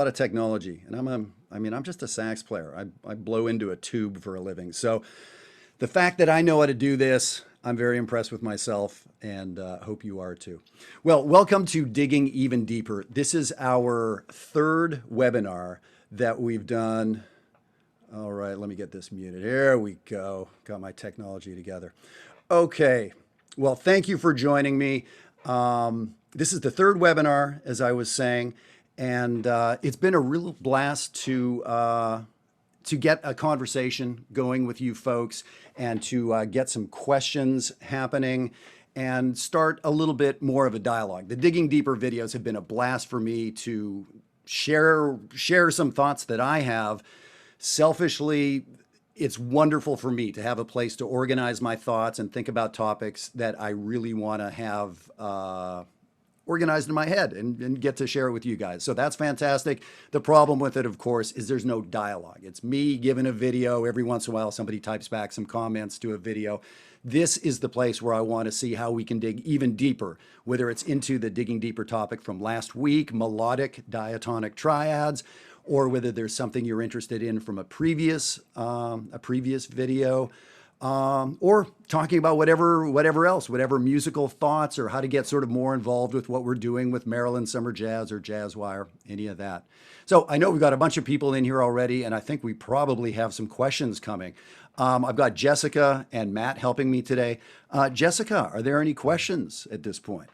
lot of technology, and I'm just a sax player. I blow into a tube for a living. So the fact that I know how to do this, I'm very impressed with myself, and hope you are too. Well, welcome to Digging Even Deeper. This is our third webinar that we've done. All right, let me get this muted. Here we go. Got my technology together. Okay. Well, thank you for joining me. This is the third webinar, as I was saying, and it's been a real blast to get a conversation going with you folks and to get some questions happening and start a little bit more of a dialogue. The Digging Deeper videos have been a blast for me to share some thoughts that I have. Selfishly, it's wonderful for me to have a place to organize my thoughts and think about topics that I really want to have organized in my head and get to share it with you guys. So that's fantastic. The problem with it, of course, is there's no dialogue. It's me giving a video. Every once in a while, somebody types back some comments to a video. This is the place where I want to see how we can dig even deeper, whether it's into the Digging Deeper topic from last week, melodic diatonic triads, or whether there's something you're interested in from a previous video, or talking about whatever else, whatever musical thoughts, or how to get sort of more involved with what we're doing with Maryland Summer Jazz or Jazzwire, any of that. So I know we've got a bunch of people in here already, and I think we probably have some questions coming. I've got Jessica and Matt helping me today. Jessica, are there any questions at this point?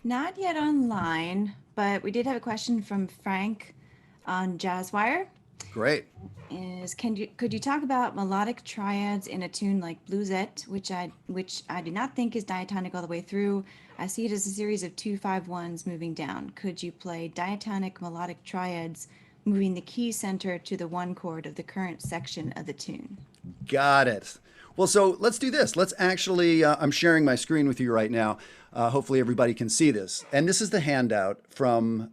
Not yet online, but we did have a question from Frank on Jazzwire. Great. Could you talk about melodic triads in a tune like Bluesette, which I do not think is diatonic all the way through. I see it as a series of 2-5-1s moving down. Could you play diatonic melodic triads, moving the key center to the one chord of the current section of the tune? Got it. Well, so let's do this. Let's actually, I'm sharing my screen with you right now. Hopefully everybody can see this. And this is the handout from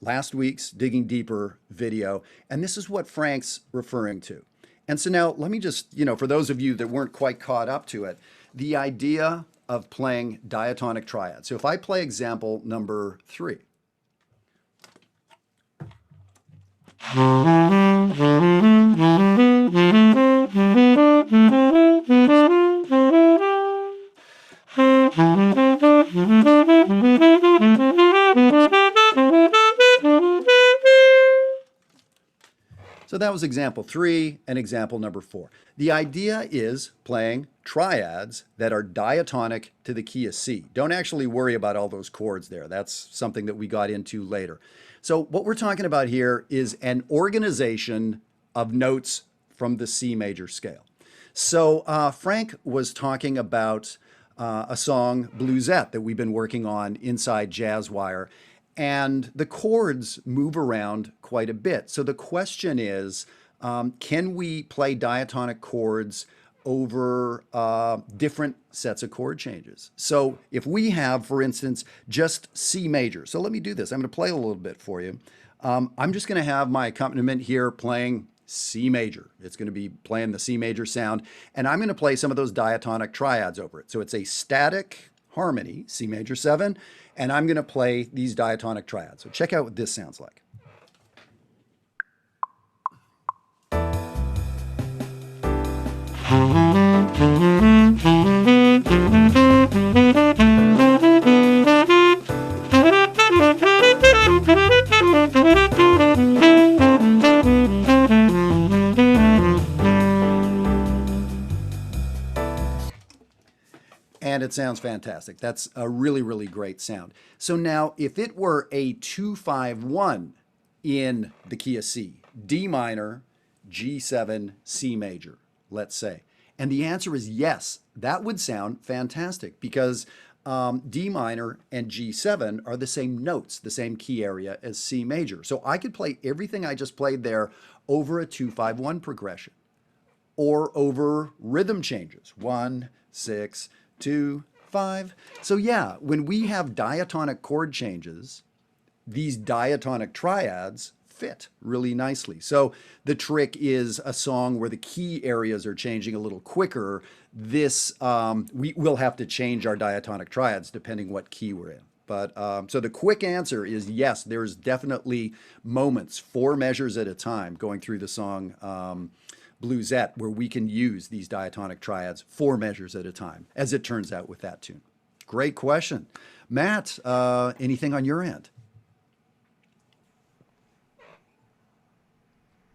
last week's Digging Deeper video. And this is what Frank's referring to. And so now let me just, for those of you that weren't quite caught up to it, the idea of playing diatonic triads. So if I play example number 3. So that was example 3 and example number 4. The idea is playing triads that are diatonic to the key of C. Don't actually worry about all those chords there. That's something that we got into later. So what we're talking about here is an organization of notes from the C major scale. So Frank was talking about a song, Bluesette, that we've been working on inside Jazzwire. And the chords move around quite a bit. So the question is, can we play diatonic chords over different sets of chord changes? So if we have, for instance, just C major. So let me do this. I'm going to play a little bit for you. I'm just going to have my accompaniment here playing C major. It's going to be playing the C major sound. And I'm going to play some of those diatonic triads over it. So it's a static harmony, C major 7, and I'm going to play these diatonic triads. So check out what this sounds like. And it sounds fantastic. That's a really, really great sound. So now if it were a 2-5-1 in the key of C, D minor, G7, C major, let's say. And the answer is yes, that would sound fantastic because D minor and G7 are the same notes, the same key area as C major. So I could play everything I just played there over a 2-5-1 progression or over rhythm changes, 1, 6, 2, 5. So yeah, when we have diatonic chord changes, these diatonic triads fit really nicely. So the trick is a song where the key areas are changing a little quicker. This, we will have to change our diatonic triads depending what key we're in. But so the quick answer is yes, there's definitely moments, 4 measures at a time, going through the song Bluesette, where we can use these diatonic triads 4 measures at a time, as it turns out with that tune. Great question. Matt, anything on your end?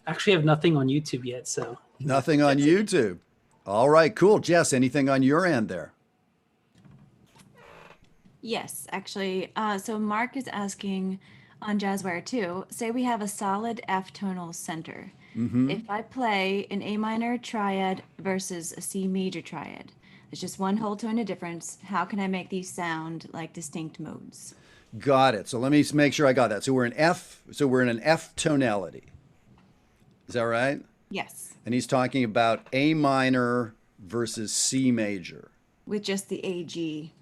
Actually, I have nothing on YouTube yet, so Nothing on YouTube. All right, cool. Jess, anything on your end there? Yes, actually. So Mark is asking on Jazzwire too. Say we have a solid F tonal center. If I play an A minor triad versus a C major triad, there's just one whole tone of difference. How can I make these sound like distinct modes? Got it. So let me make sure I got that. So we're in F. So we're in an F tonality. Is that right? Yes, And he's talking about A minor versus C major. with just the AG.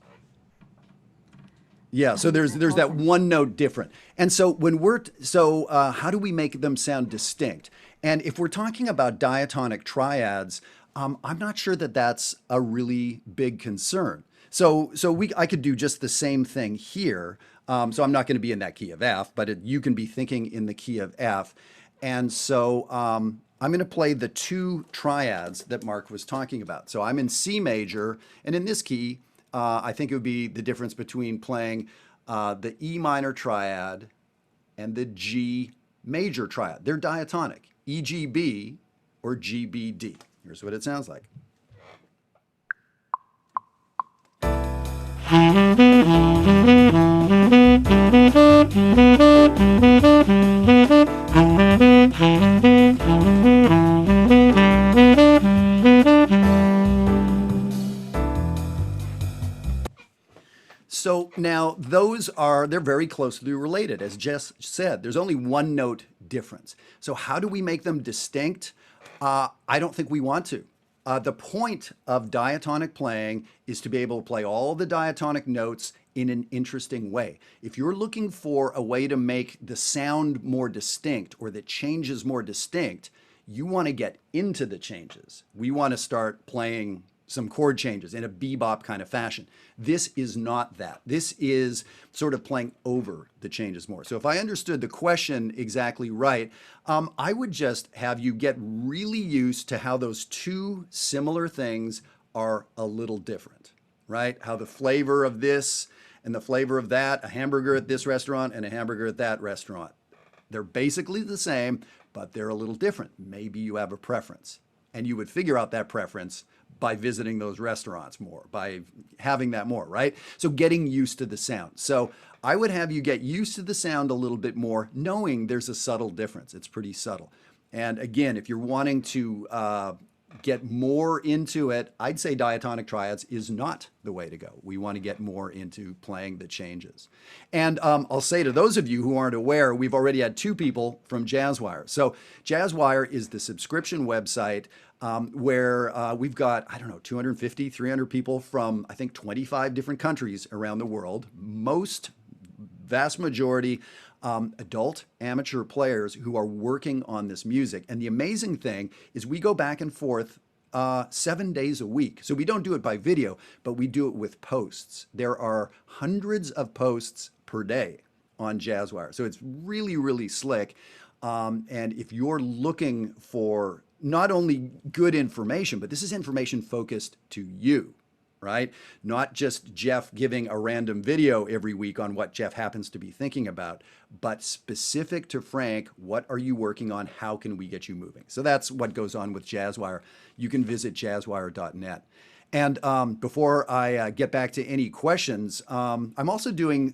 Yeah, so there's that one note different. And so when how do we make them sound distinct? And if we're talking about diatonic triads, I'm not sure that that's a really big concern. So I could do just the same thing here. So I'm not going to be in that key of F, but you can be thinking in the key of F. And so I'm going to play the 2 triads that Mark was talking about. So I'm in C major, and in this key, I think it would be the difference between playing the E minor triad and the G major triad. They're diatonic, EGB or GBD. Here's what it sounds like. So now they're very closely related. As Jess said, there's only one note difference. So how do we make them distinct? I don't think we want to. The point of diatonic playing is to be able to play all the diatonic notes in an interesting way. If you're looking for a way to make the sound more distinct or the changes more distinct, you want to get into the changes. We want to start playing some chord changes in a bebop kind of fashion. This is not that. This is sort of playing over the changes more. So if I understood the question exactly right, I would just have you get really used to how those 2 similar things are a little different, right? How the flavor of this and the flavor of that, a hamburger at this restaurant and a hamburger at that restaurant, they're basically the same, but they're a little different. Maybe you have a preference, and you would figure out that preference by visiting those restaurants more, by having that more, right? So getting used to the sound. So I would have you get used to the sound a little bit more, knowing there's a subtle difference. It's pretty subtle. And again, if you're wanting to get more into it, I'd say diatonic triads is not the way to go. We want to get more into playing the changes. And I'll say to those of you who aren't aware, we've already had 2 people from Jazzwire. So Jazzwire is the subscription website where we've got, 250, 300 people from, I think, 25 different countries around the world. Vast majority adult amateur players who are working on this music. And the amazing thing is we go back and forth 7 days a week. So we don't do it by video, but we do it with posts. There are hundreds of posts per day on Jazzwire. So it's really, really slick. And if you're looking for not only good information, but this is information focused to you, right? Not just Jeff giving a random video every week on what Jeff happens to be thinking about, but specific to Frank, what are you working on? How can we get you moving? So that's what goes on with Jazzwire. You can visit jazzwire.net. And before I get back to any questions, I'm also doing,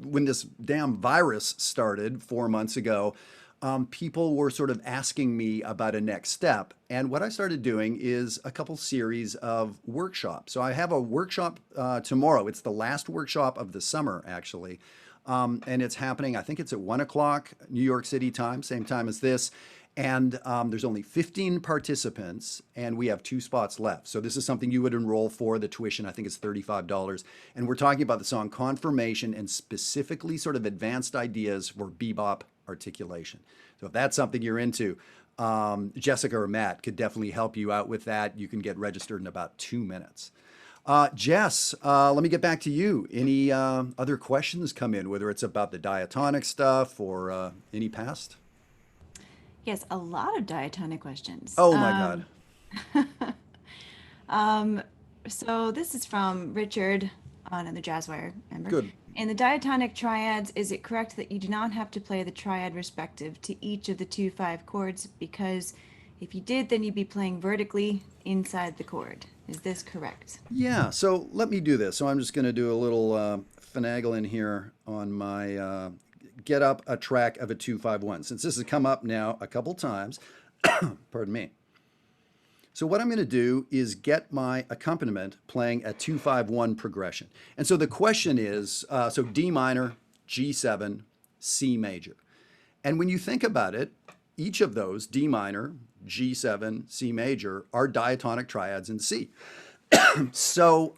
when this damn virus started 4 months ago, people were sort of asking me about a next step. And what I started doing is a couple series of workshops. So I have a workshop tomorrow. It's the last workshop of the summer, actually. And it's happening, I think it's at 1 o'clock New York City time, same time as this. And there's only 15 participants, and we have 2 spots left. So this is something you would enroll for. The tuition, I think, is $35. And we're talking about the song Confirmation and specifically sort of advanced ideas for bebop articulation. So if that's something you're into, Jessica or Matt could definitely help you out with that. You can get registered in about 2 minutes. Jess, let me get back to you. Any other questions come in, whether it's about the diatonic stuff or any past? Yes, a lot of diatonic questions. Oh my God. So this is from Richard on the Jazzwire member. Good. In the diatonic triads, is it correct that you do not have to play the triad respective to each of the 2/5 chords? Because if you did, then you'd be playing vertically inside the chord. Is this correct? Yeah, so let me do this. So I'm just going to do a little finagle in here on my get up a track of a 2/5/1. Since this has come up now a couple times, pardon me. So what I'm going to do is get my accompaniment playing a 2/5/1 progression. And so the question is, so D minor, G7, C major. And when you think about it, each of those, D minor, G7, C major, are diatonic triads in C. So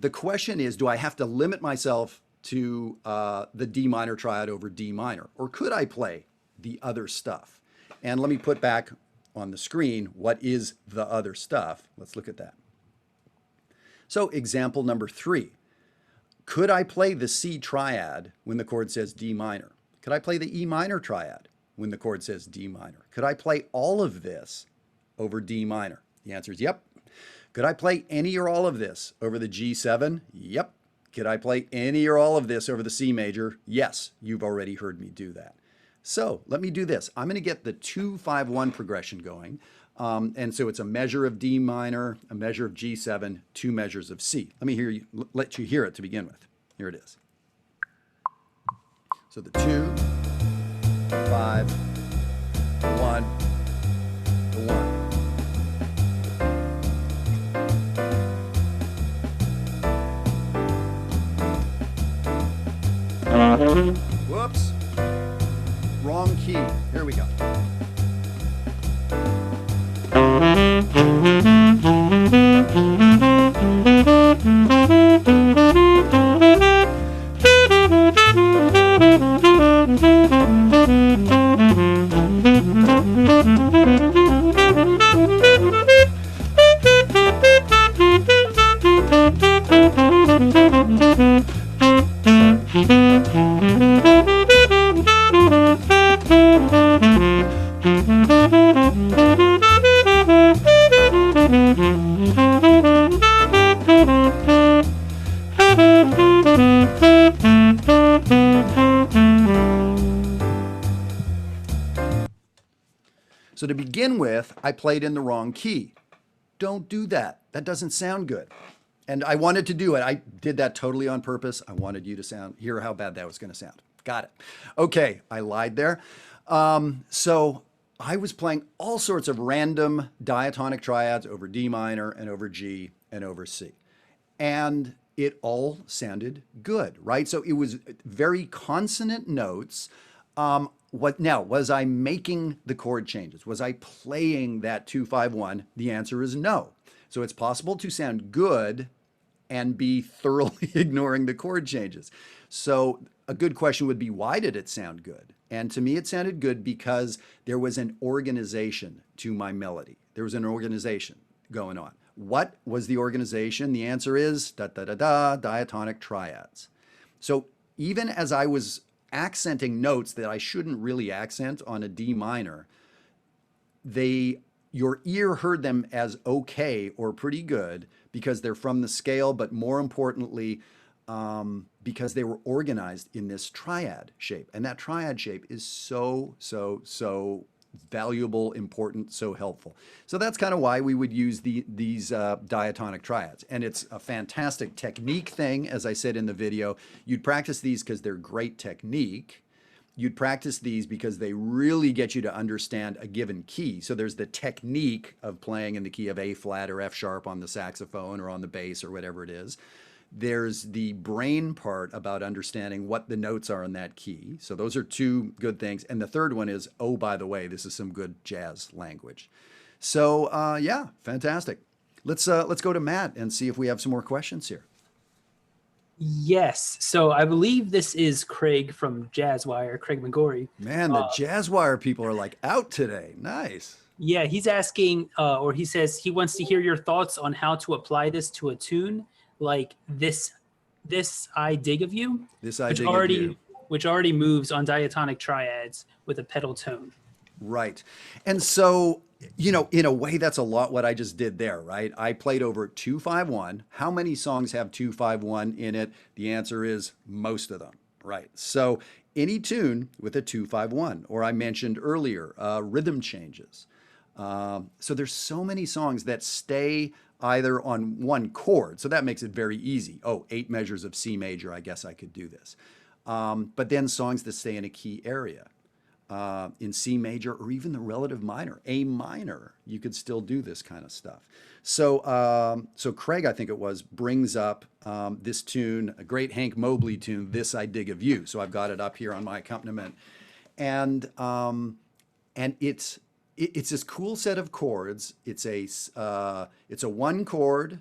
the question is, do I have to limit myself to the D minor triad over D minor? Or could I play the other stuff? And let me put back on the screen what is the other stuff. Let's look at that. So example number 3. Could I play the C triad when the chord says D minor? Could I play the E minor triad when the chord says D minor? Could I play all of this over D minor? The answer is yep. Could I play any or all of this over the G7? Yep. Could I play any or all of this over the C major? Yes, you've already heard me do that. So let me do this. I'm going to get the 2/5/1 progression going. And so it's a measure of D minor, a measure of G7, 2 measures of C. Let you hear it to begin with. Here it is. So the 2, 5, 1, the 1. Whoops. Wrong key. Here we go. So to begin with, I played in the wrong key. Don't do that. That doesn't sound good. And I wanted to do it. I did that totally on purpose. I wanted you to hear how bad that was going to sound. Got it. Okay, I lied there. So I was playing all sorts of random diatonic triads over D minor and over G and over C. And it all sounded good, right? So it was very consonant notes. Was I making the chord changes? Was I playing that 2/5/1? The answer is no. So it's possible to sound good and be thoroughly ignoring the chord changes. So a good question would be, why did it sound good? And to me, it sounded good because there was an organization to my melody. There was an organization going on. What was the organization? The answer is diatonic triads. So even as I was accenting notes that I shouldn't really accent on a D minor, your ear heard them as okay or pretty good because they're from the scale, but more importantly, because they were organized in this triad shape. And that triad shape is so valuable, important, so helpful. So that's kind of why we would use these diatonic triads. And it's a fantastic technique thing, as I said in the video. You'd practice these because they're great technique. You'd practice these because they really get you to understand a given key. So there's the technique of playing in the key of A flat or F sharp on the saxophone or on the bass or whatever it is. There's the brain part about understanding what the notes are in that key. So those are 2 good things. And the third one is, oh, by the way, this is some good jazz language. So yeah, fantastic. Let's go to Matt and see if we have some more questions here. Yes. So I believe this is Craig from Jazzwire, Craig McGorry. Man, the Jazzwire people are like out today. Nice. Yeah, he's asking, or he says he wants to hear your thoughts on how to apply this to a tune like this I dig of you, This I which dig of you. already moves on diatonic triads with a pedal tone. Right. And so, you know, in a way, that's a lot what I just did there, right? I played over 251. How many songs have 251 in it? The answer is most of them, right? So, any tune with a 251, or I mentioned earlier, rhythm changes. So, there's so many songs that stay either on one chord. So, that makes it very easy. Oh, 8 measures of C major. I guess I could do this. But then songs that stay in a key area in C major or even the relative minor, A minor, you could still do this kind of stuff. So, so Craig, I think it was, brings up this tune, a great Hank Mobley tune, "This I Dig of You." So I've got it up here on my accompaniment, and it's this cool set of chords. It's a 1 chord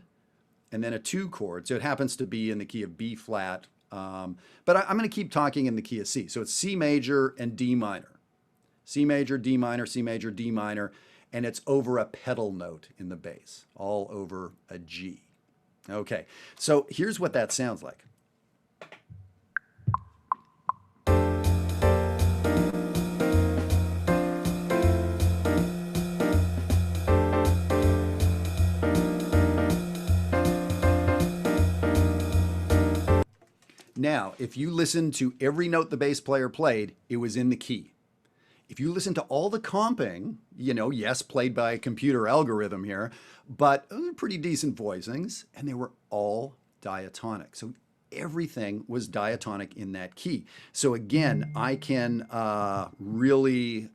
and then a 2 chord. So it happens to be in the key of B flat. But I'm going to keep talking in the key of C. So it's C major and D minor. C major, D minor, C major, D minor, and it's over a pedal note in the bass, all over a G. Okay, so here's what that sounds like. Now, if you listen to every note the bass player played, it was in the key. If you listen to all the comping, you know, yes, played by a computer algorithm here, but pretty decent voicings, and they were all diatonic. So everything was diatonic in that key. So again, I can really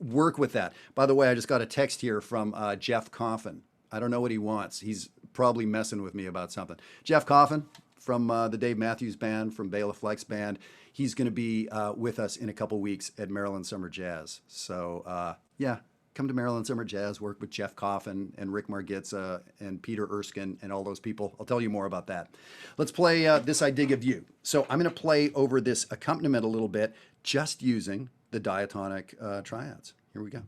work with that. By the way, I just got a text here from Jeff Coffin. I don't know what he wants. He's probably messing with me about something. Jeff Coffin from the Dave Matthews Band, from Bela Flex Band. He's going to be with us in a couple weeks at Maryland Summer Jazz. So yeah, come to Maryland Summer Jazz, work with Jeff Coffin and Rick Margitza and Peter Erskine and all those people. I'll tell you more about that. Let's play This I Dig of You. So I'm going to play over this accompaniment a little bit, just using the diatonic triads. Here we go.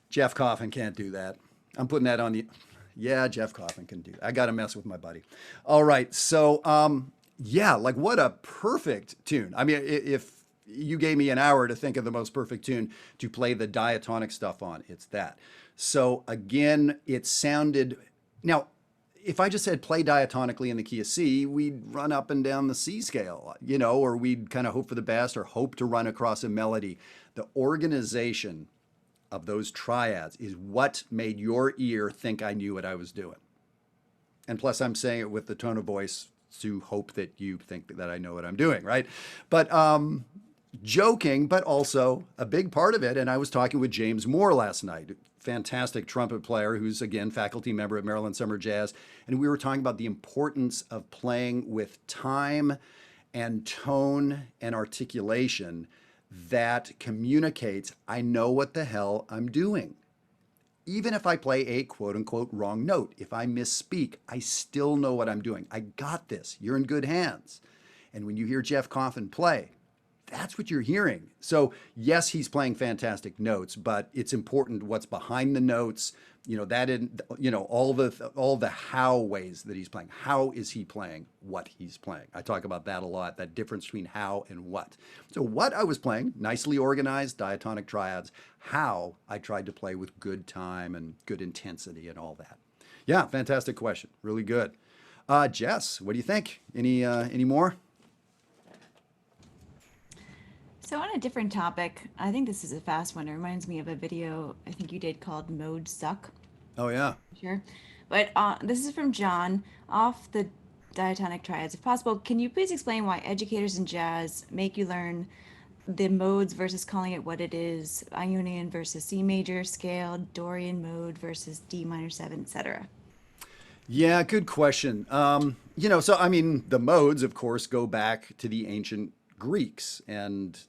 Jeff Coffin can't do that. I'm putting that on the, yeah, Jeff Coffin can do that. I got to mess with my buddy. All right. So, yeah, like what a perfect tune. I mean, if you gave me an hour to think of the most perfect tune to play the diatonic stuff on, it's that. So again, it sounded, now, if I just said play diatonically in the key of C, we'd run up and down the C scale, you know, or we'd kind of hope for the best or hope to run across a melody. The organization of those triads is what made your ear think I knew what I was doing. And plus, I'm saying it with the tone of voice to hope that you think that I know what I'm doing, right? But joking, but also a big part of it. And I was talking with James Moore last night, fantastic trumpet player who's, again, faculty member at Maryland Summer Jazz. And we were talking about the importance of playing with time and tone and articulation that communicates, I know what the hell I'm doing. Even if I play a quote unquote wrong note, if I misspeak, I still know what I'm doing. I got this. You're in good hands. And when you hear Jeff Coffin play, that's what you're hearing. So yes, he's playing fantastic notes, but it's important what's behind the notes. You know, that in, you know, all the how ways that he's playing. How is he playing what he's playing? I talk about that a lot, that difference between how and what. So what I was playing, nicely organized, diatonic triads. How I tried to play with good time and good intensity and all that. Yeah, fantastic question. Really good. Jess, what do you think? Any more? So on a different topic, I think this is a fast one. It reminds me of a video I think you did called Mode Suck. Oh yeah. Sure. But this is from John off the diatonic triads. If possible, can you please explain why educators in jazz make you learn the modes versus calling it what it is, Ionian versus C major scale, Dorian mode versus D minor 7, etc.? Yeah, good question. So I mean, the modes, of course, go back to the ancient Greeks, and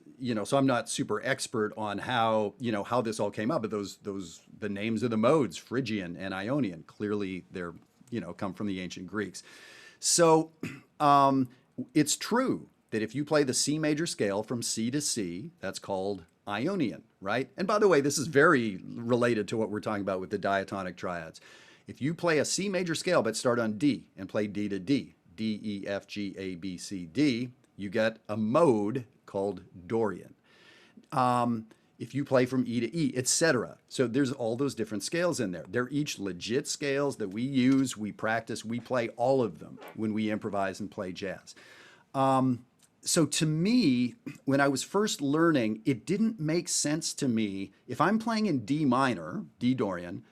so I'm not super expert on how this all came up, but the names of the modes, Phrygian and Ionian, clearly they're come from the ancient Greeks. So it's true that if you play the C major scale from C to C, that's called Ionian, right? And by the way, this is very related to what we're talking about with the diatonic triads. If you play a C major scale but start on D and play D to D, D, E, F, G, A, B, C, D, you get a mode called Dorian. If you play from E to E, etc. So there's all those different scales in there. They're each legit scales that we use, we practice, we play all of them when we improvise and play jazz. So to me, when I was first learning, it didn't make sense to me. If I'm playing in D minor, D Dorian,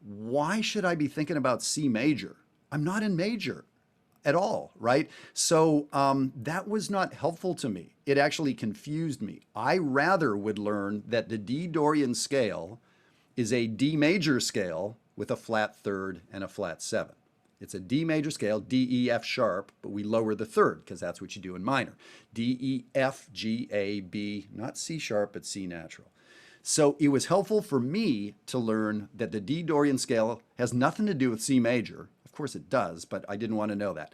why should I be thinking about C major? I'm not in major at all, right? So that was not helpful to me. It actually confused me. I rather would learn that the D Dorian scale is a D major scale with a flat third and a flat seven. It's a D major scale, D, E, F sharp, but we lower the third because that's what you do in minor. D, E, F, G, A, B, not C sharp, but C natural. So it was helpful for me to learn that the D Dorian scale has nothing to do with C major. Of course it does, but I didn't want to know that.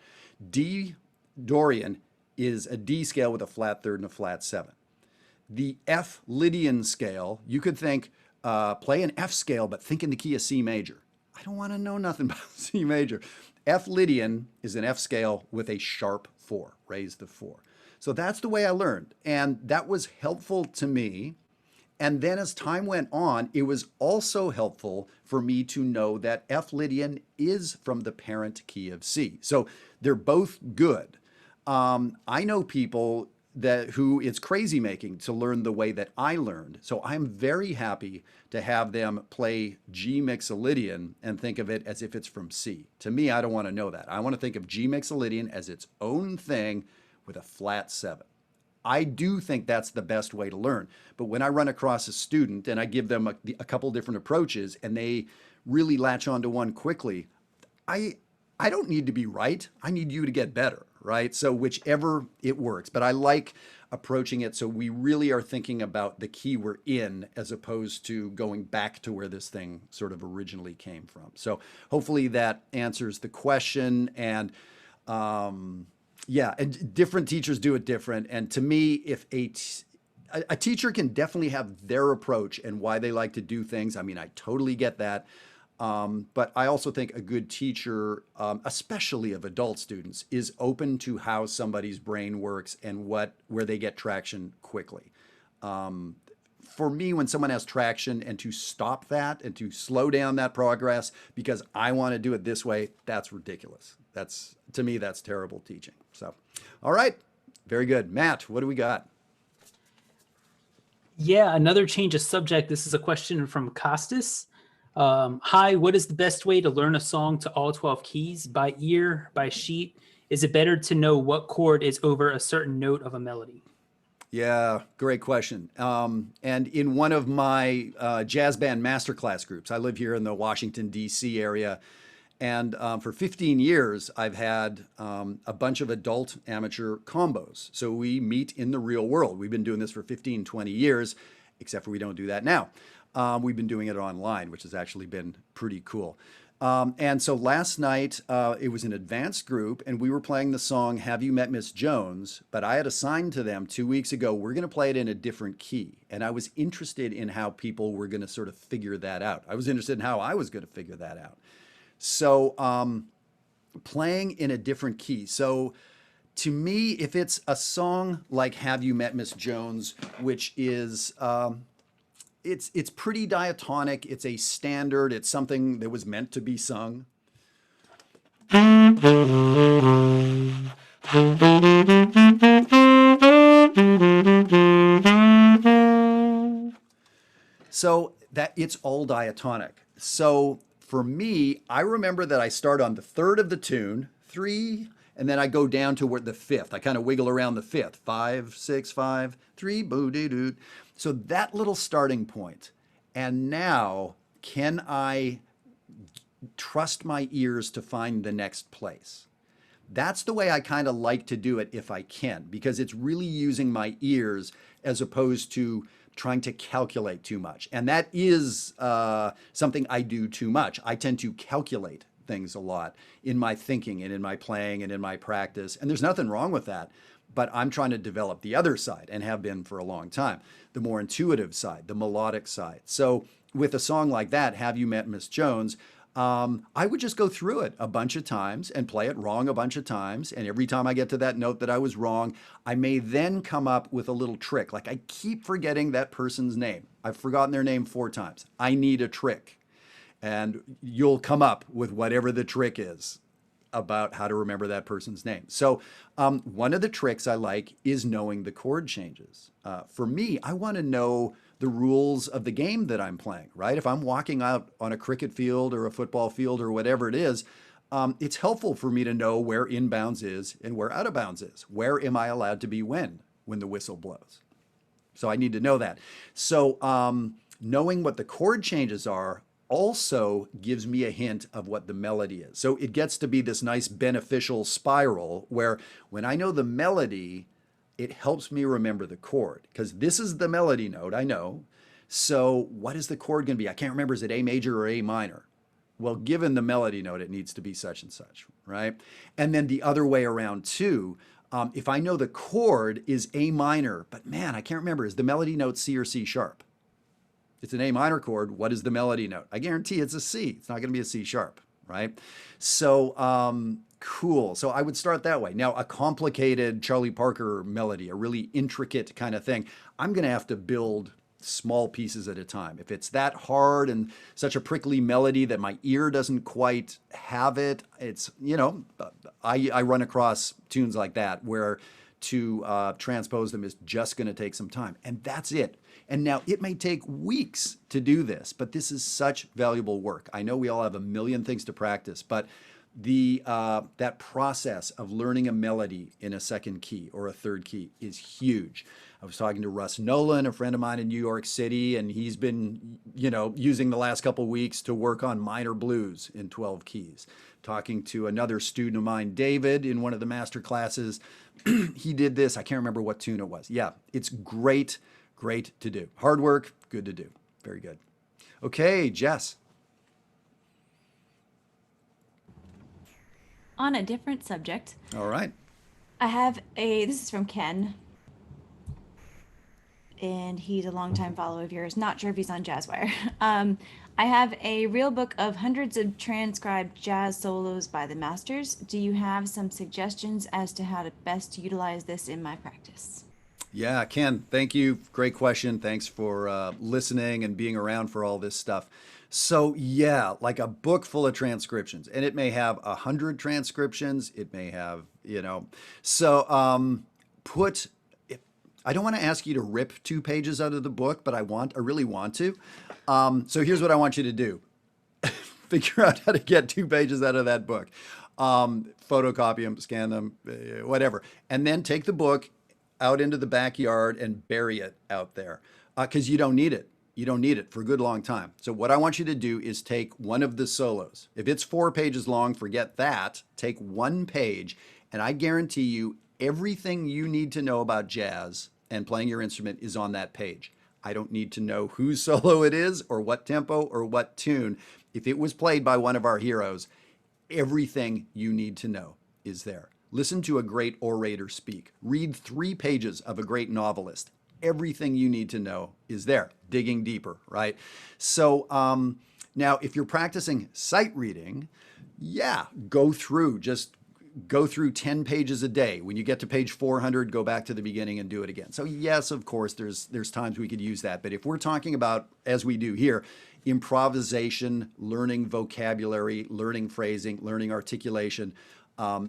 D Dorian is a D scale with a flat third and a flat seven. The F Lydian scale, you could think, play an F scale, but think in the key of C major. I don't want to know nothing about C major. F Lydian is an F scale with a sharp four, raised to four. So that's the way I learned. And that was helpful to me. And then as time went on, it was also helpful for me to know that F Lydian is from the parent key of C. So they're both good. I know people who it's crazy making to learn the way that I learned. So I'm very happy to have them play G Mixolydian and think of it as if it's from C. To me, I don't want to know that. I want to think of G Mixolydian as its own thing with a flat seven. I do think that's the best way to learn. But when I run across a student and I give them a couple different approaches and they really latch onto one quickly, I don't need to be right. I need you to get better, right? So whichever it works. But I like approaching it so we really are thinking about the key we're in as opposed to going back to where this thing sort of originally came from. So hopefully that answers the question. And yeah, and different teachers do it different. And to me, if a teacher can definitely have their approach and why they like to do things, I mean, I totally get that. But I also think a good teacher, especially of adult students, is open to how somebody's brain works and where they get traction quickly. For me, when someone has traction and to stop that and to slow down that progress because I want to do it this way, that's ridiculous. To me, that's terrible teaching. So, all right, very good. Matt, what do we got? Yeah, another change of subject. This is a question from Costas. Hi, what is the best way to learn a song to all 12 keys? By ear, by sheet? Is it better to know what chord is over a certain note of a melody? Yeah, great question. And in one of my jazz band masterclass groups, I live here in the Washington, D.C. area. And for 15 years, I've had a bunch of adult amateur combos. So we meet in the real world. We've been doing this for 15, 20 years, except for we don't do that now. We've been doing it online, which has actually been pretty cool. And so last night, it was an advanced group, and we were playing the song, Have You Met Miss Jones? But I had assigned to them 2 weeks ago, we're going to play it in a different key. And I was interested in how people were going to sort of figure that out. I was interested in how I was going to figure that out. So playing in a different key. So to me, if it's a song like Have You Met Miss Jones, which is, it's pretty diatonic. It's a standard. It's something that was meant to be sung. So that it's all diatonic. So for me, I remember that I start on the third of the tune, 3, and then I go down to where the fifth. I kind of wiggle around the fifth. 5, 6, 5, 3, boo doo doo. So that little starting point. And now, can I trust my ears to find the next place? That's the way I kind of like to do it if I can, because it's really using my ears as opposed to trying to calculate too much. And that is something I do too much. I tend to calculate things a lot in my thinking and in my playing and in my practice. And there's nothing wrong with that. But I'm trying to develop the other side and have been for a long time, the more intuitive side, the melodic side. So with a song like that, Have You Met Miss Jones? I would just go through it a bunch of times and play it wrong a bunch of times. And every time I get to that note that I was wrong, I may then come up with a little trick. Like I keep forgetting that person's name. I've forgotten their name 4 times. I need a trick. And you'll come up with whatever the trick is about how to remember that person's name. So one of the tricks I like is knowing the chord changes. For me, I want to know the rules of the game that I'm playing, right? If I'm walking out on a cricket field or a football field or whatever it is, it's helpful for me to know where inbounds is and where out of bounds is. Where am I allowed to be when the whistle blows? So I need to know that. So knowing what the chord changes are also gives me a hint of what the melody is. So it gets to be this nice beneficial spiral where when I know the melody, it helps me remember the chord, because this is the melody note, I know. So what is the chord going to be? I can't remember, is it A major or A minor? Well, given the melody note, it needs to be such and such, right? And then the other way around too, if I know the chord is A minor, but man, I can't remember, is the melody note C or C sharp? It's an A minor chord. What is the melody note? I guarantee it's a C. It's not going to be a C sharp, right? So cool. So I would start that way. Now, a complicated Charlie Parker melody, a really intricate kind of thing, I'm going to have to build small pieces at a time. If it's that hard and such a prickly melody that my ear doesn't quite have it, it's, I run across tunes like that where to transpose them is just going to take some time. And that's it. And now it may take weeks to do this, but this is such valuable work. I know we all have a million things to practice, but that process of learning a melody in a second key or a third key is huge. I was talking to Russ Nolan, a friend of mine in New York City, and he's been, using the last couple of weeks to work on minor blues in 12 keys. Talking to another student of mine, David, in one of the master classes. He did this. I can't remember what tune it was. Yeah, it's great to do. Hard work, good to do. Very good. Okay, Jess. On a different subject, All right. this is from Ken, and he's a longtime follower of yours. Not sure if he's on Jazzwire. I have a real book of hundreds of transcribed jazz solos by the masters. Do you have some suggestions as to how to best utilize this in my practice? Yeah, Ken, thank you. Great question. Thanks for listening and being around for all this stuff. So yeah, like a book full of transcriptions, and it may have 100 transcriptions. It may have, so I don't want to ask you to rip 2 pages out of the book, but I really want to. So here's what I want you to do. Figure out how to get 2 pages out of that book. Photocopy them, scan them, whatever. And then take the book out into the backyard and bury it out there, because you don't need it. You don't need it for a good long time. So what I want you to do is take one of the solos. If it's 4 pages long, forget that. Take 1 page, and I guarantee you everything you need to know about jazz and playing your instrument is on that page. I don't need to know whose solo it is or what tempo or what tune. If it was played by one of our heroes, everything you need to know is there. Listen to a great orator speak. Read 3 pages of a great novelist. Everything you need to know is there, digging deeper, right? So now if you're practicing sight reading, yeah, go through 10 pages a day. When you get to page 400, go back to the beginning and do it again. So yes, of course, there's times we could use that. But if we're talking about, as we do here, improvisation, learning vocabulary, learning phrasing, learning articulation,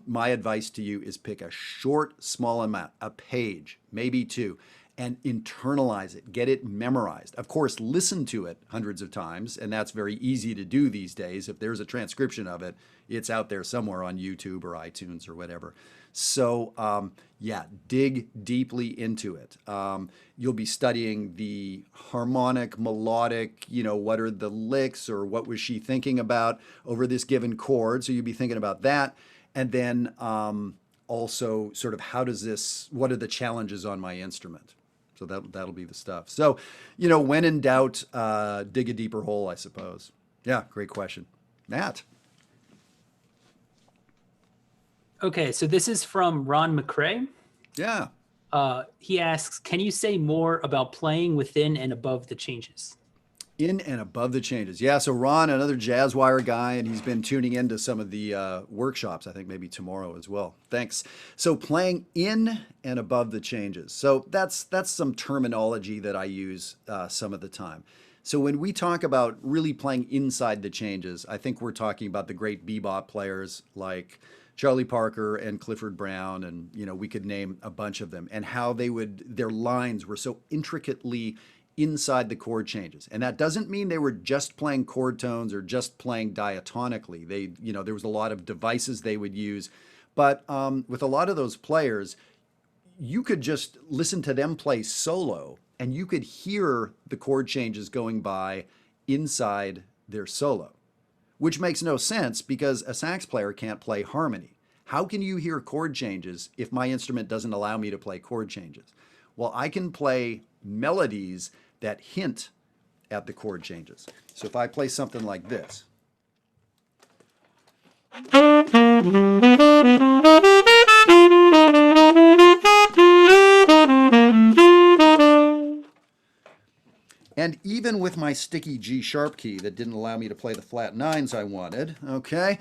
my advice to you is pick a short, small amount, a page, maybe 2, and internalize it, get it memorized. Of course, listen to it hundreds of times, and that's very easy to do these days. If there's a transcription of it, it's out there somewhere on YouTube or iTunes or whatever. So yeah, dig deeply into it. You'll be studying the harmonic, melodic, what are the licks or what was she thinking about over this given chord. So you'll be thinking about that. And then also sort of what are the challenges on my instrument? So that'll be the stuff. So, when in doubt, dig a deeper hole, I suppose. Yeah, great question. Matt. Okay, so this is from Ron McCrae. Yeah. He asks, can you say more about playing within and above the changes? In and above the changes. Yeah, so Ron, another Jazzwire guy, and he's been tuning into some of the workshops, I think maybe tomorrow as well. Thanks. So playing in and above the changes. So that's some terminology that I use some of the time. So when we talk about really playing inside the changes, I think we're talking about the great bebop players like Charlie Parker and Clifford Brown, and we could name a bunch of them, and how their lines were so intricately inside the chord changes. And that doesn't mean they were just playing chord tones or just playing diatonically. There was a lot of devices they would use, but with a lot of those players, you could just listen to them play solo and you could hear the chord changes going by inside their solo, which makes no sense because a sax player can't play harmony. How can you hear chord changes if my instrument doesn't allow me to play chord changes? Well, I can play melodies that hint at the chord changes. So if I play something like this. And even with my sticky G sharp key that didn't allow me to play the flat nines I wanted, okay,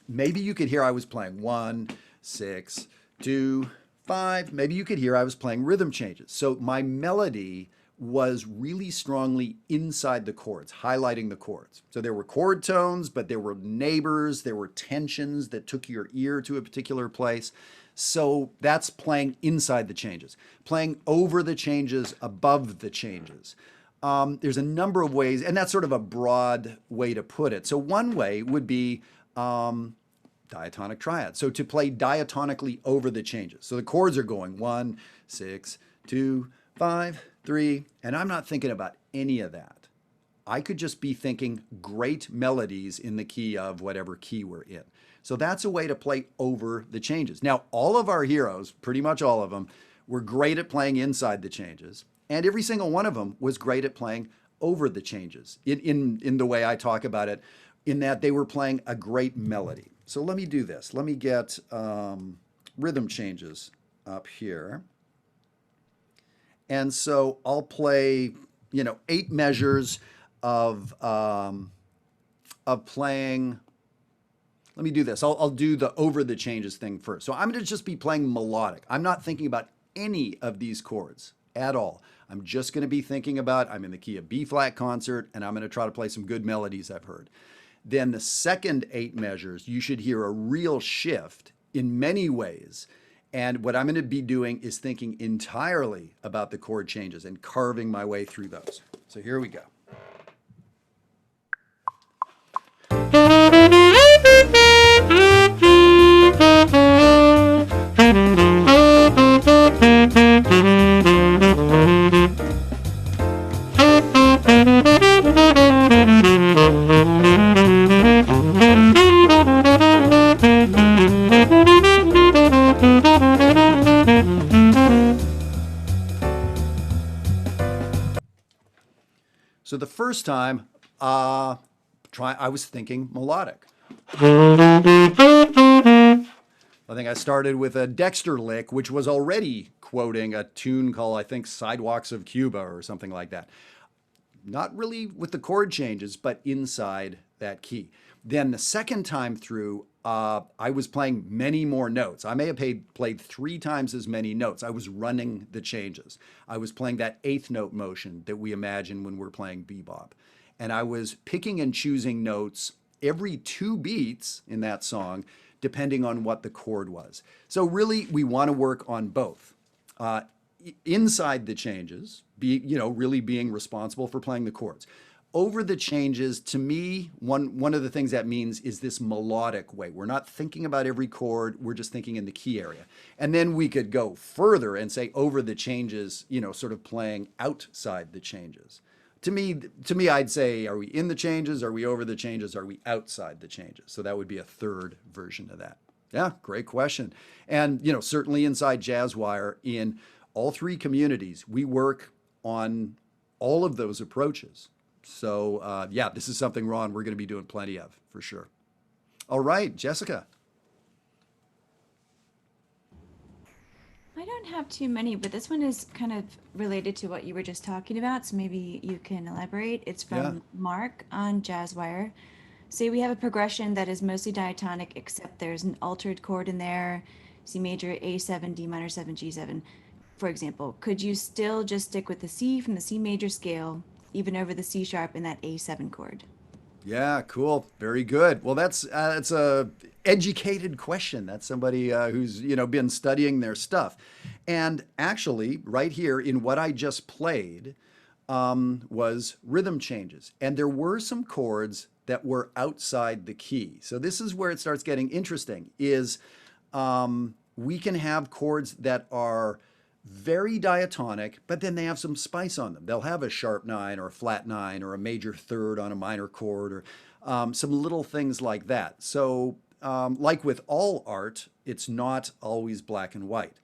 maybe you could hear I was playing 1, 6, 2, 5. Maybe you could hear I was playing rhythm changes. So my melody was really strongly inside the chords, highlighting the chords. So there were chord tones, but there were neighbors, there were tensions that took your ear to a particular place. So that's playing inside the changes. Playing over the changes, above the changes. There's a number of ways, and that's sort of a broad way to put it. So one way would be diatonic triad. So to play diatonically over the changes. So the chords are going 1, 6, 2, 5, 3, and I'm not thinking about any of that. I could just be thinking great melodies in the key of whatever key we're in. So that's a way to play over the changes. Now, all of our heroes, pretty much all of them, were great at playing inside the changes, and every single one of them was great at playing over the changes in the way I talk about it, in that they were playing a great melody. So let me do this. Let me get rhythm changes up here. And so I'll play, 8 measures of playing. Let me do this. I'll do the over the changes thing first. So I'm going to just be playing melodic. I'm not thinking about any of these chords at all. I'm just going to be thinking about, I'm in the key of B flat concert, and I'm going to try to play some good melodies I've heard. Then the second 8 measures, you should hear a real shift in many ways. And what I'm going to be doing is thinking entirely about the chord changes and carving my way through those. So here we go. So the first time, I was thinking melodic. I think I started with a Dexter lick, which was already quoting a tune called, I think, Sidewalks of Cuba or something like that. Not really with the chord changes, but inside that key. Then the second time through, I was playing many more notes. I may have played 3 times as many notes. I was running the changes. I was playing that 8th note motion that we imagine when we're playing bebop. And I was picking and choosing notes every 2 beats in that song, depending on what the chord was. So really, we want to work on both. inside the changes, really being responsible for playing the chords. Over the changes, to me, one of the things that means is this melodic way. We're not thinking about every chord, we're just thinking in the key area. And then we could go further and say over the changes, sort of playing outside the changes. To me, I'd say, are we in the changes? Are we over the changes? Are we outside the changes? So that would be a third version of that. Yeah, great question. And, certainly inside Jazzwire, in all three communities, we work on all of those approaches. So, this is something, Ron, we're going to be doing plenty of, for sure. All right, Jessica. I don't have too many, but this one is kind of related to what you were just talking about, so maybe you can elaborate. It's from Mark on Jazzwire. Say we have a progression that is mostly diatonic, except there's an altered chord in there, C major, A7, D minor 7, G7, for example. Could you still just stick with the C from the C major scale, even over the C sharp in that A7 chord? Yeah, cool. Very good. Well, that's a educated question. That's somebody who's been studying their stuff. And actually, right here in what I just played was rhythm changes, and there were some chords that were outside the key. So this is where it starts getting interesting. Is we can have chords that are very diatonic, but then they have some spice on them. They'll have a sharp 9 or a flat 9 or a major third on a minor chord or some little things like that. So like with all art, it's not always black and white.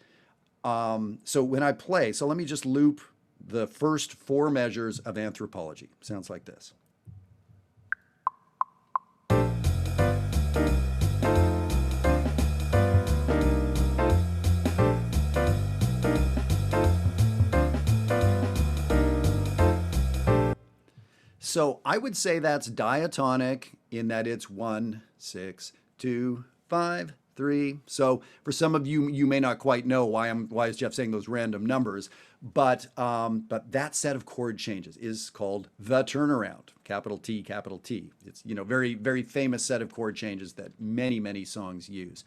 So when I play, so let me just loop the first 4 measures of anthropology. Sounds like this. So I would say that's diatonic in that it's 1, 6, 2, 5, 3. So for some of you, you may not quite know why is Jeff saying those random numbers, but that set of chord changes is called the turnaround, capital T, capital T. It's very, very famous set of chord changes that many, many songs use.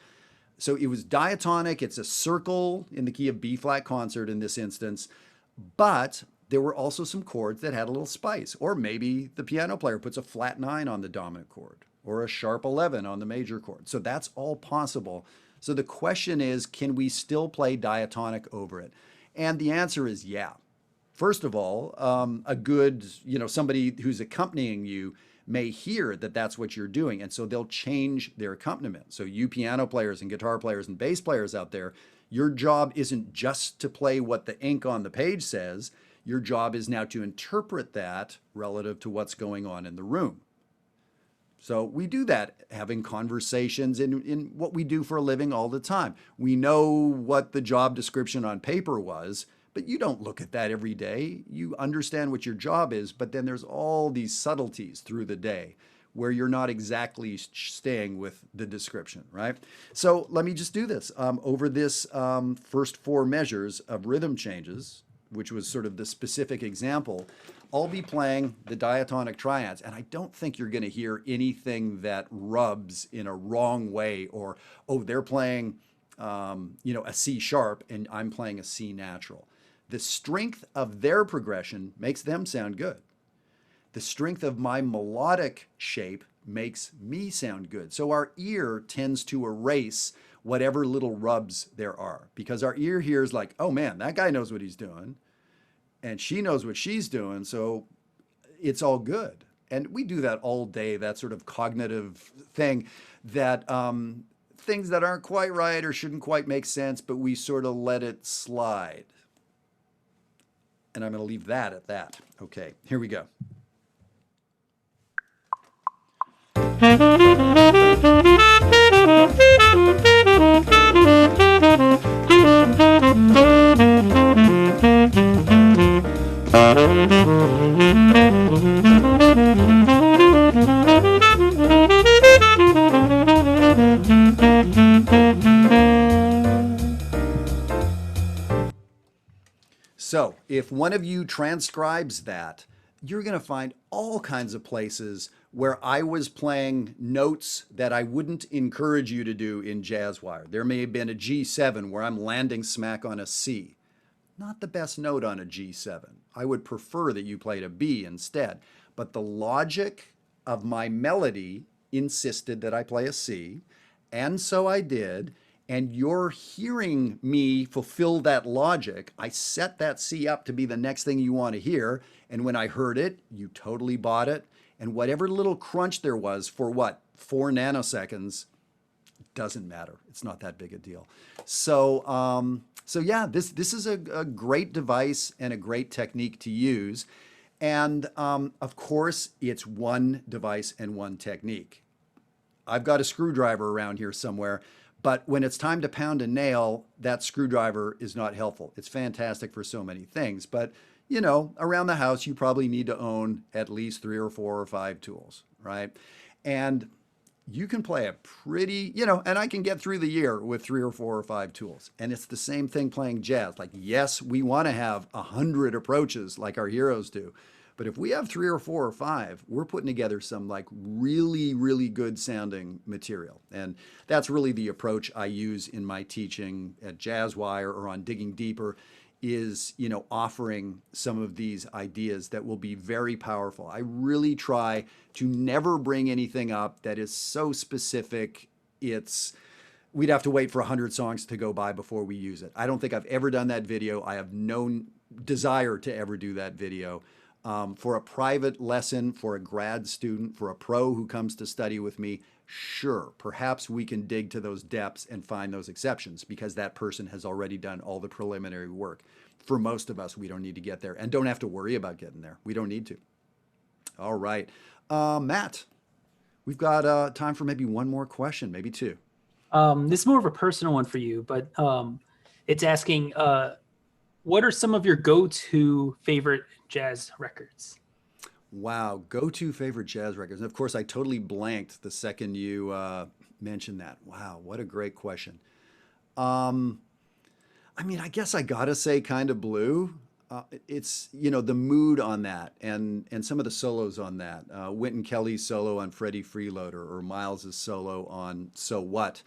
So it was diatonic. It's a circle in the key of B flat concert in this instance, but there were also some chords that had a little spice, or maybe the piano player puts a flat 9 on the dominant chord or a sharp 11 on the major chord. So that's all possible. So the question is, can we still play diatonic over it? And the answer is yeah. First of all, a good, somebody who's accompanying you may hear that that's what you're doing, and so they'll change their accompaniment. So you piano players and guitar players and bass players out there, your job isn't just to play what the ink on the page says. Your job is now to interpret that relative to what's going on in the room. So we do that, having conversations in what we do for a living all the time. We know what the job description on paper was, but you don't look at that every day. You understand what your job is, but then there's all these subtleties through the day where you're not exactly staying with the description, right? So let me just do this. Over this first 4 measures of rhythm changes, which was sort of the specific example, I'll be playing the diatonic triads, and I don't think you're going to hear anything that rubs in a wrong way, or, oh, they're playing, a C sharp and I'm playing a C natural. The strength of their progression makes them sound good. The strength of my melodic shape makes me sound good. So our ear tends to erase whatever little rubs there are, because our ear hears like, oh man, that guy knows what he's doing and she knows what she's doing, so it's all good. And we do that all day, that sort of cognitive thing that things that aren't quite right or shouldn't quite make sense, but we sort of let it slide. And I'm going to leave that at that. Okay, here we go. So if one of you transcribes that, you're going to find all kinds of places where I was playing notes that I wouldn't encourage you to do in Jazzwire. There may have been a G7 where I'm landing smack on a C. not the best note on a G7. I would prefer that you played a B instead. But the logic of my melody insisted that I play a C, and so I did. And you're hearing me fulfill that logic. I set that C up to be the next thing you want to hear. And when I heard it, you totally bought it. And whatever little crunch there was for what, 4 nanoseconds, doesn't matter. It's not that big a deal. So yeah, this is a great device and a great technique to use. And of course, it's one device and one technique. I've got a screwdriver around here somewhere, but when it's time to pound a nail, that screwdriver is not helpful. It's fantastic for so many things, but you know, around the house, you probably need to own at least 3 or 4 or 5 tools, right? And you can play a pretty, you know, and I can get through the year with 3 or 4 or 5 tools. And it's the same thing playing jazz. Like, yes, we want to have 100 approaches like our heroes do. But if we have 3 or 4 or 5, we're putting together some like really, really good sounding material. And that's really the approach I use in my teaching at Jazzwire or on Digging Deeper, is, you know, offering some of these ideas that will be very powerful. I really try to never bring anything up that is so specific. We'd have to wait for 100 songs to go by before we use it. I don't think I've ever done that video. I have no desire to ever do that video. For a private lesson, for a grad student, for a pro who comes to study with me, sure, perhaps we can dig to those depths and find those exceptions because that person has already done all the preliminary work. For most of us, we don't need to get there and don't have to worry about getting there. We don't need to. All right. Matt, we've got time for maybe one more question, maybe 2. This is more of a personal one for you, but it's asking, what are some of your go-to favorite jazz records? Wow, go-to favorite jazz records. And of course, I totally blanked the second you mentioned that. Wow, what a great question. I mean, I guess I gotta say Kind of Blue. It's, you know, the mood on that and some of the solos on that. Wynton Kelly's solo on Freddie Freeloader or Miles's solo on So What.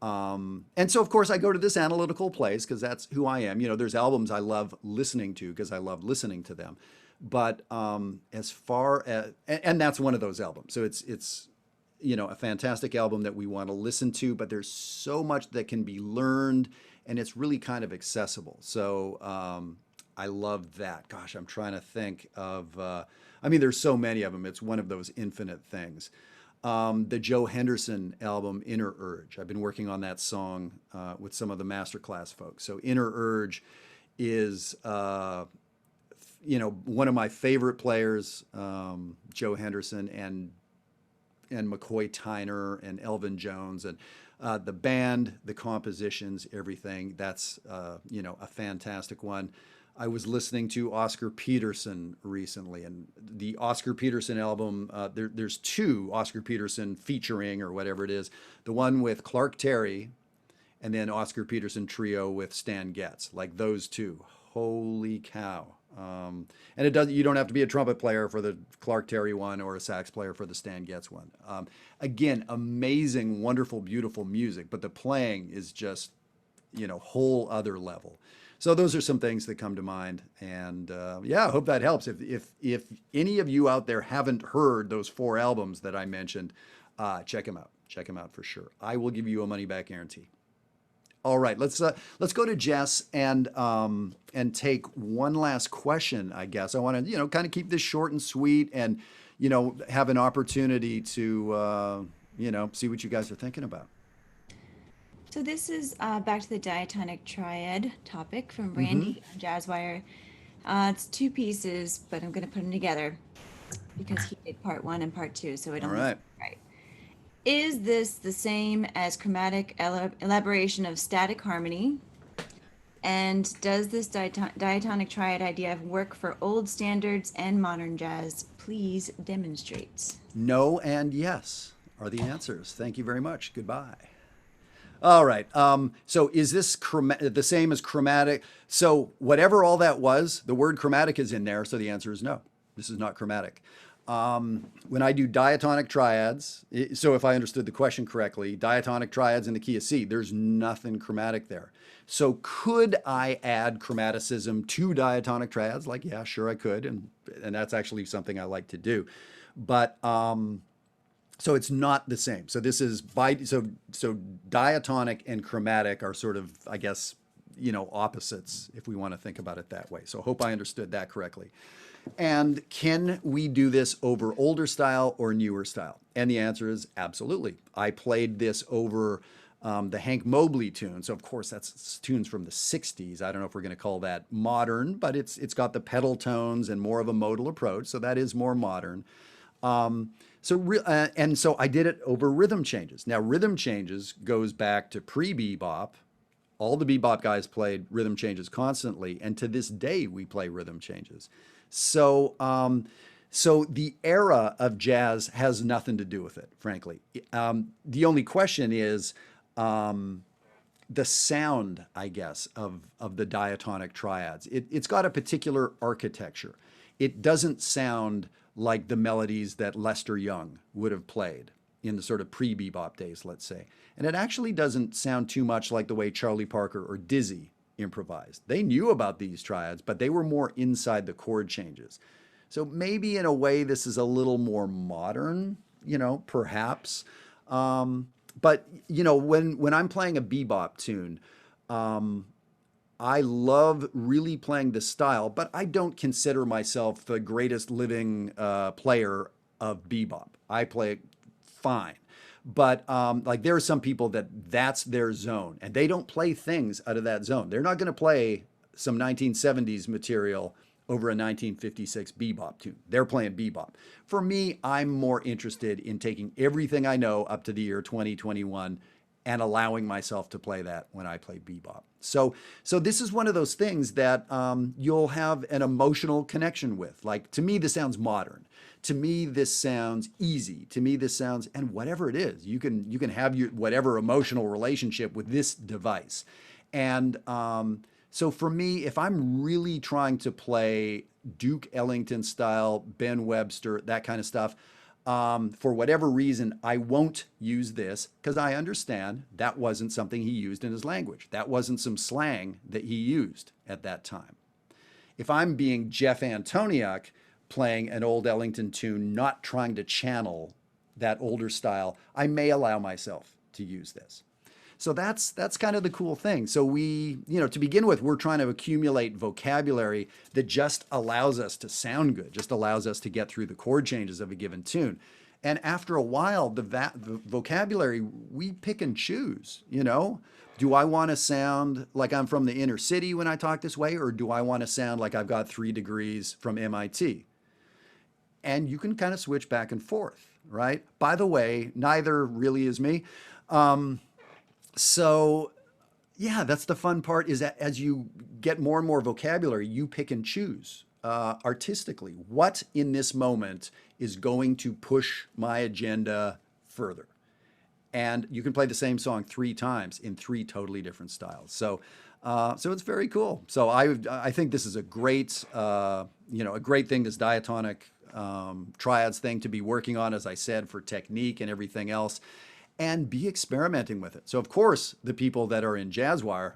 And so, of course, I go to this analytical place because that's who I am. You know, there's albums I love listening to because I love listening to them. But as far as, and that's one of those albums. So it's you know, a fantastic album that we want to listen to, but there's so much that can be learned and it's really kind of accessible. So I love that. Gosh, I'm trying to think of, I mean, there's so many of them. It's one of those infinite things. The Joe Henderson album, Inner Urge. I've been working on that song with some of the masterclass folks. So Inner Urge is, you know, one of my favorite players, Joe Henderson and McCoy Tyner and Elvin Jones and the band, the compositions, everything. That's, you know, a fantastic one. I was listening to Oscar Peterson recently, and the Oscar Peterson album, there's 2 Oscar Peterson featuring or whatever it is. The one with Clark Terry and then Oscar Peterson trio with Stan Getz, like those 2. Holy cow. And it does, you don't have to be a trumpet player for the Clark Terry one or a sax player for the Stan Getz one. Again, amazing, wonderful, beautiful music, but the playing is just, you know, whole other level. So those are some things that come to mind. And yeah, I hope that helps. If any of you out there haven't heard those 4 albums that I mentioned, check them out. Check them out for sure. I will give you a money back guarantee. All right, let's go to Jess and take one last question. I guess I want to, you know, kind of keep this short and sweet, and you know, have an opportunity to you know, see what you guys are thinking about. So this is back to the diatonic triad topic from Randy on Jazzwire. It's 2 pieces, but I'm going to put them together because he did part 1 and part 2, so I don't. All right. Right. Is this the same as chromatic elaboration of static harmony? And does this diatonic triad idea work for old standards and modern jazz? Please demonstrate. No and yes are the answers. Thank you very much. Goodbye. All right. So is this the same as chromatic? So whatever all that was, the word chromatic is in there. So the answer is no. This is not chromatic. when I do diatonic triads, so if I understood the question correctly, diatonic triads in the key of C, there's nothing chromatic there. So could I add chromaticism to diatonic triads? Like, yeah, sure I could, and that's actually something I like to do. But so it's not the same. So this is so diatonic and chromatic are sort of, I guess, opposites if we want to think about it that way. So hope I understood that correctly. And can we do this over older style or newer style? And the answer is absolutely. I played this over the Hank Mobley tune. So of course that's tunes from the 60s. I don't know if we're going to call that modern, but it's got the pedal tones and more of a modal approach. So that is more modern. And so I did it over rhythm changes. Now rhythm changes goes back to pre-bebop. All the bebop guys played rhythm changes constantly, and to this day we play rhythm changes. So, so the era of jazz has nothing to do with it, frankly. The only question is the sound, I guess, of the diatonic triads. It's got a particular architecture. It doesn't sound like the melodies that Lester Young would have played in the sort of pre-bebop days, let's say. And it actually doesn't sound too much like the way Charlie Parker or Dizzy improvised. They knew about these triads, but they were more inside the chord changes. So maybe in a way this is a little more modern, perhaps. But when I'm playing a bebop tune, I love really playing this style, but I don't consider myself the greatest living player of bebop. I play it fine. But like there are some people that's their zone, and they don't play things out of that zone. They're not going to play some 1970s material over a 1956 bebop tune. They're playing bebop. For me, I'm more interested in taking everything I know up to the year 2021 and allowing myself to play that when I play bebop. So this is one of those things that you'll have an emotional connection with. Like, to me, this sounds modern. To me, this sounds easy. To me, this sounds, and whatever it is, you can have your whatever emotional relationship with this device. And so for me, if I'm really trying to play Duke Ellington style, Ben Webster, that kind of stuff, for whatever reason, I won't use this because I understand that wasn't something he used in his language. That wasn't some slang that he used at that time. If I'm being Jeff Antoniuk playing an old Ellington tune, not trying to channel that older style, I may allow myself to use this. So that's kind of the cool thing. So we, to begin with, we're trying to accumulate vocabulary that just allows us to sound good, just allows us to get through the chord changes of a given tune. And after a while, the vocabulary, we pick and choose, Do I want to sound like I'm from the inner city when I talk this way, or do I want to sound like I've got 3 degrees from MIT? And you can kind of switch back and forth, right? By the way, neither really is me. So yeah, that's the fun part, is that as you get more and more vocabulary, you pick and choose artistically what in this moment is going to push my agenda further. And you can play the same song 3 times in 3 totally different styles. So it's very cool. So I think this is a great, a great thing, this diatonic triads thing to be working on, as I said, for technique and everything else, and be experimenting with it. So of course, the people that are in Jazzwire,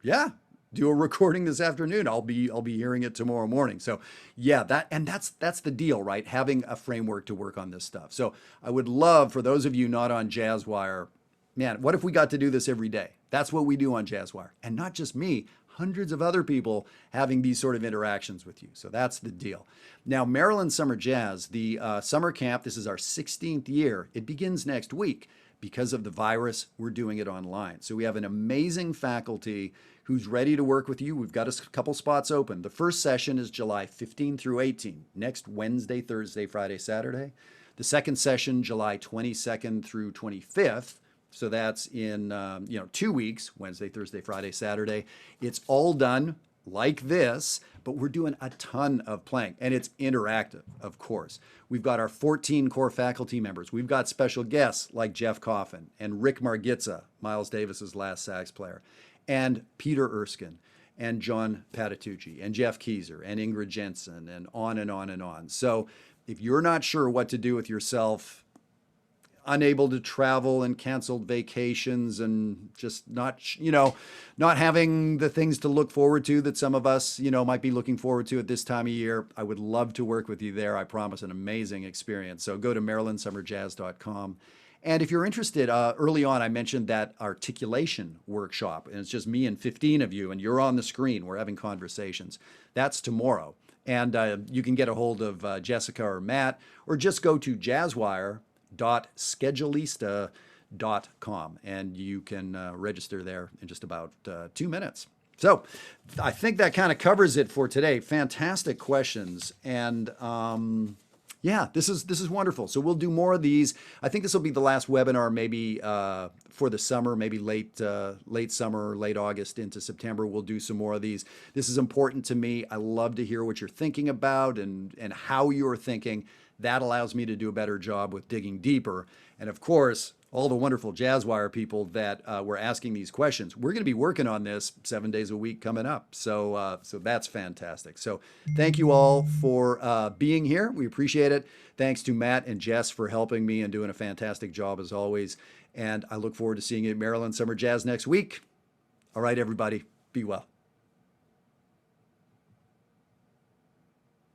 yeah, do a recording this afternoon. I'll be hearing it tomorrow morning. So yeah, that's the deal, right? Having a framework to work on this stuff. So I would love, for those of you not on Jazzwire, man, what if we got to do this every day? That's what we do on Jazzwire. And not just me, hundreds of other people having these sort of interactions with you. So that's the deal. Now, Maryland Summer Jazz, the summer camp, this is our 16th year. It begins next week. Because of the virus, we're doing it online. So we have an amazing faculty who's ready to work with you. We've got a couple spots open. The first session is July 15 through 18, next Wednesday, Thursday, Friday, Saturday. The second session, July 22nd through 25th. So that's in 2 weeks, Wednesday, Thursday, Friday, Saturday. It's all done like this, but we're doing a ton of playing, and it's interactive, of course. We've got our 14 core faculty members. We've got special guests like Jeff Coffin and Rick Margitza, Miles Davis's last sax player, and Peter Erskine, and John Patitucci, and Jeff Keyser, and Ingrid Jensen, and on and on and on. So if you're not sure what to do with yourself, unable to travel and canceled vacations and just not, not having the things to look forward to that some of us, might be looking forward to at this time of year, I would love to work with you there. I promise an amazing experience. So go to marylandsummerjazz.com. And if you're interested, early on, I mentioned that articulation workshop, and it's just me and 15 of you, and you're on the screen. We're having conversations. That's tomorrow. And you can get a hold of Jessica or Matt, or just go to jazzwire.schedulista.com, and you can register there in just about 2 minutes. So I think that kind of covers it for today. Fantastic questions. And yeah, this is wonderful. So we'll do more of these. I think this will be the last webinar, maybe for the summer, maybe late summer, late August into September. We'll do some more of these. This is important to me. I love to hear what you're thinking about and how you're thinking. That allows me to do a better job with digging deeper. And of course, all the wonderful Jazzwire people that were asking these questions. We're going to be working on this 7 days a week coming up. So that's fantastic. So thank you all for being here. We appreciate it. Thanks to Matt and Jess for helping me and doing a fantastic job as always. And I look forward to seeing you at Maryland Summer Jazz next week. All right, everybody, be well.